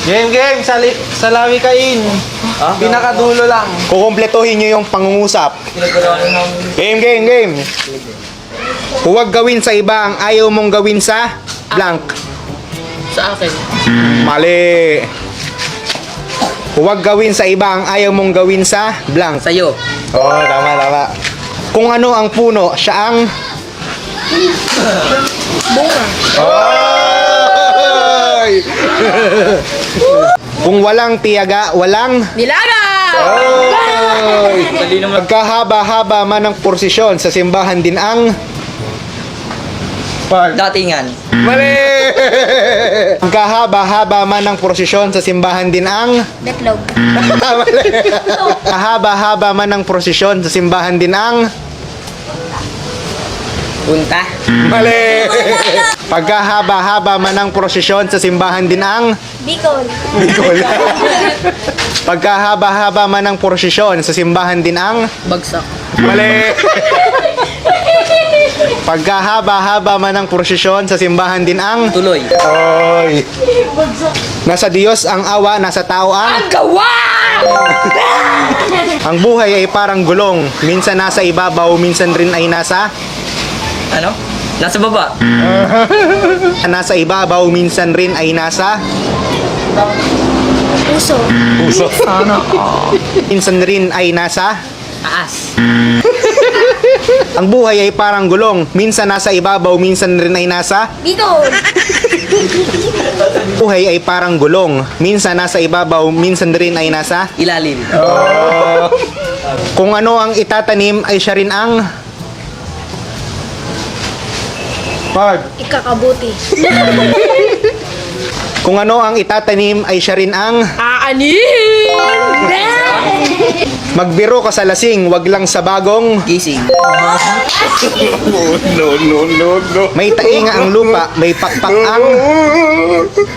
Game. Salawi kain. Pinakadulo lang. Kukumpletohin nyo yung pangungusap. Game. Huwag gawin sa iba ang ayaw mong gawin sa blank. Sa akin. Mali. Huwag gawin sa iba ang ayaw mong gawin sa blank. Sa'yo. Oo, tama. Kung ano ang puno, siya ang... Bunga. Oy! Kung walang tiyaga, walang... Nilaga! Oy! Magkahaba-haba man ang porsisyon sa simbahan din ang... Datingan. Mali! Magkahaba-haba man ang prosesyon sa simbahan din ang... Betlog. Mali! Kahaba-haba man ang prosesyon sa simbahan din ang... Punta. Mali! Pagkahaba-haba man ang prosesyon sa simbahan din ang... Bicol. Pagkahaba-haba man ang prosesyon sa simbahan din ang... Bagsak. Mali! Pagkahaba-haba man ang prosesyon sa simbahan din ang... Tuloy. Oy! Nasa Diyos ang awa, nasa tao ang... Gawa! Ang buhay ay parang gulong. Minsan nasa ibabaw, minsan rin ay nasa... Ano? Nasa baba. Nasa ibabaw, minsan rin ay nasa... Puso. Puso. Minsan rin ay nasa... Taas. Ang buhay ay parang gulong. Minsan nasa ibabaw, minsan rin ay nasa... Bicol. Buhay ay parang gulong. Minsan nasa ibabaw, minsan rin ay nasa... Ilalim. Kung ano ang itatanim ay siya rin ang... Ikakabuti. Kung ano ang itatanim ay siya rin ang... Aanin! Magbiro ka sa lasing, wag lang sa bagong... Gising. No. May tainga ang lupa, may pakpak ang...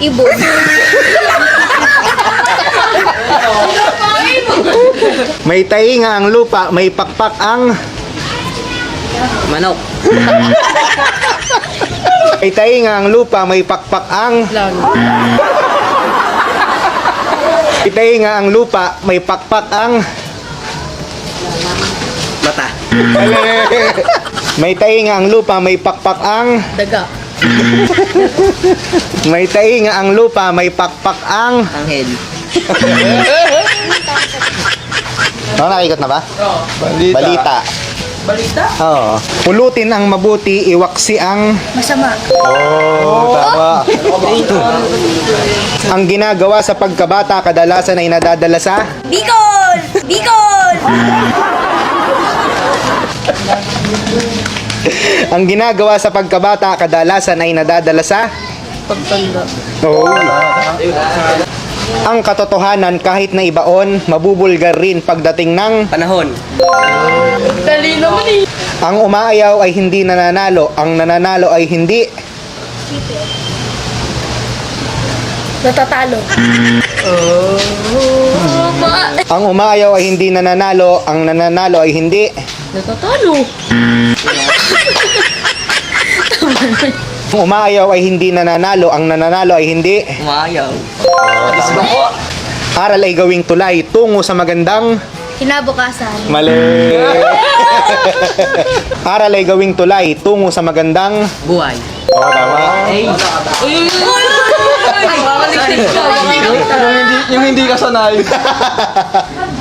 Ibon. May tainga ang lupa, may pakpak ang... Manok. May tainga ang lupa, may pakpak ang... May tainga ang lupa, may pakpak ang... Mata. May tainga ang lupa, may pakpak ang... Daga. May tainga ang lupa, may pakpak ang... Anghel. Nakikot na ba? Balita. Balita? Oo. Pulutin ang mabuti, iwaksi ang... Masama. Oh, tama. Ang ginagawa sa pagkabata kadalasan ay nadadala sa... Bicol. Bicol. Ang ginagawa sa pagkabata kadalasan ay nadadala sa... Pagtanda. Oo. Ang katotohanan kahit na ibaon, mabubulgar rin pagdating ng... Panahon. Dali naman eh. Ang umaayaw ay hindi nananalo, ang nananalo ay hindi... Natatalo. Ang umaayaw ay hindi nananalo, ang nananalo ay hindi... Natatalo. Ang umaayaw ay hindi nananalo, ang nananalo ay hindi... Umayaw. Aral ay gawing tulay tungo sa magandang... Kinabukasan. Mali. Aral ay gawing tulay tungo sa magandang... Buhay. Oo, tama. Ay. Yung hindi ka sanay.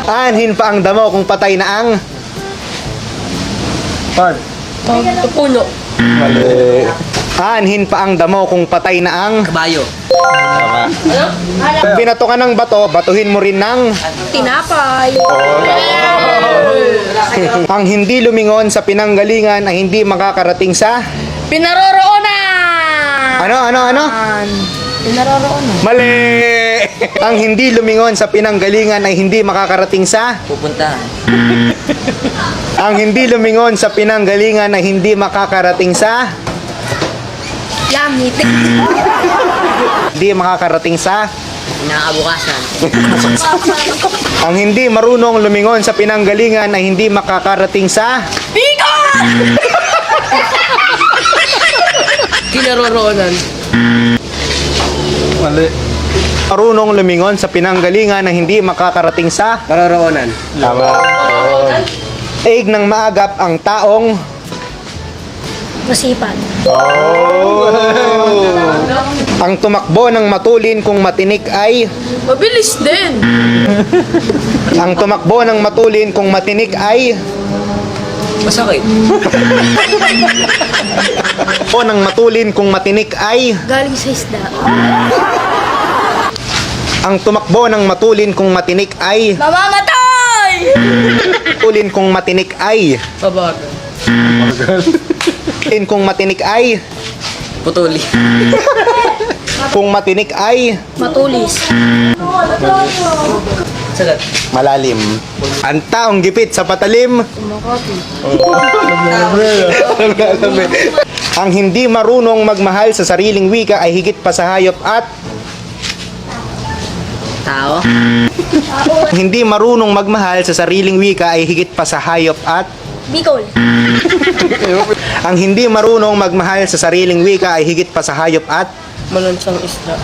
Aanhin pa ang damo kung patay na ang... Puno. Mali. Aanhin pa ang damo kung patay na ang... Kabayo. Pag binato ka ng bato, batuhin mo rin ng... Tinapay. Ang hindi lumingon sa pinanggalingan ay hindi makakarating sa... Pinaroroonan. Ano? Pinaroroonan. Mali! Ang hindi lumingon sa pinanggalingan ay hindi makakarating sa... Pupuntahan. Ang hindi lumingon sa pinanggalingan ay hindi makakarating sa... Langit. Hindi makakarating sa... Inaabukasan. Ang hindi marunong lumingon sa pinanggalingan ay hindi makakarating sa... Kinaroroonan. Mali. Marunong lumingon sa pinanggalingan na hindi makakarating sa Naroroonan. tama. Daig ng maagap ang taong Masipag. ang tumakbo ng matulin kung matinik ay Mabilis din. ang tumakbo ng matulin kung matinik ay Masakit. o ng matulin kung matinik ay Galing sa isda. ang tumakbo ng matulin kung matinik ay Mamamatay! matulin kung matinik ay Pabagal. kung matinik ay Putuli. kung matinik ay Matulis. Sagat. malalim. Ang taong gipit sa patalim ang hindi marunong magmahal sa sariling wika ay higit pa sa hayop at Tao. ang hindi marunong magmahal sa sariling wika ay higit pa sa hayop at Bicol. ang hindi marunong magmahal sa sariling wika ay higit pa sa hayop at Malansang isda.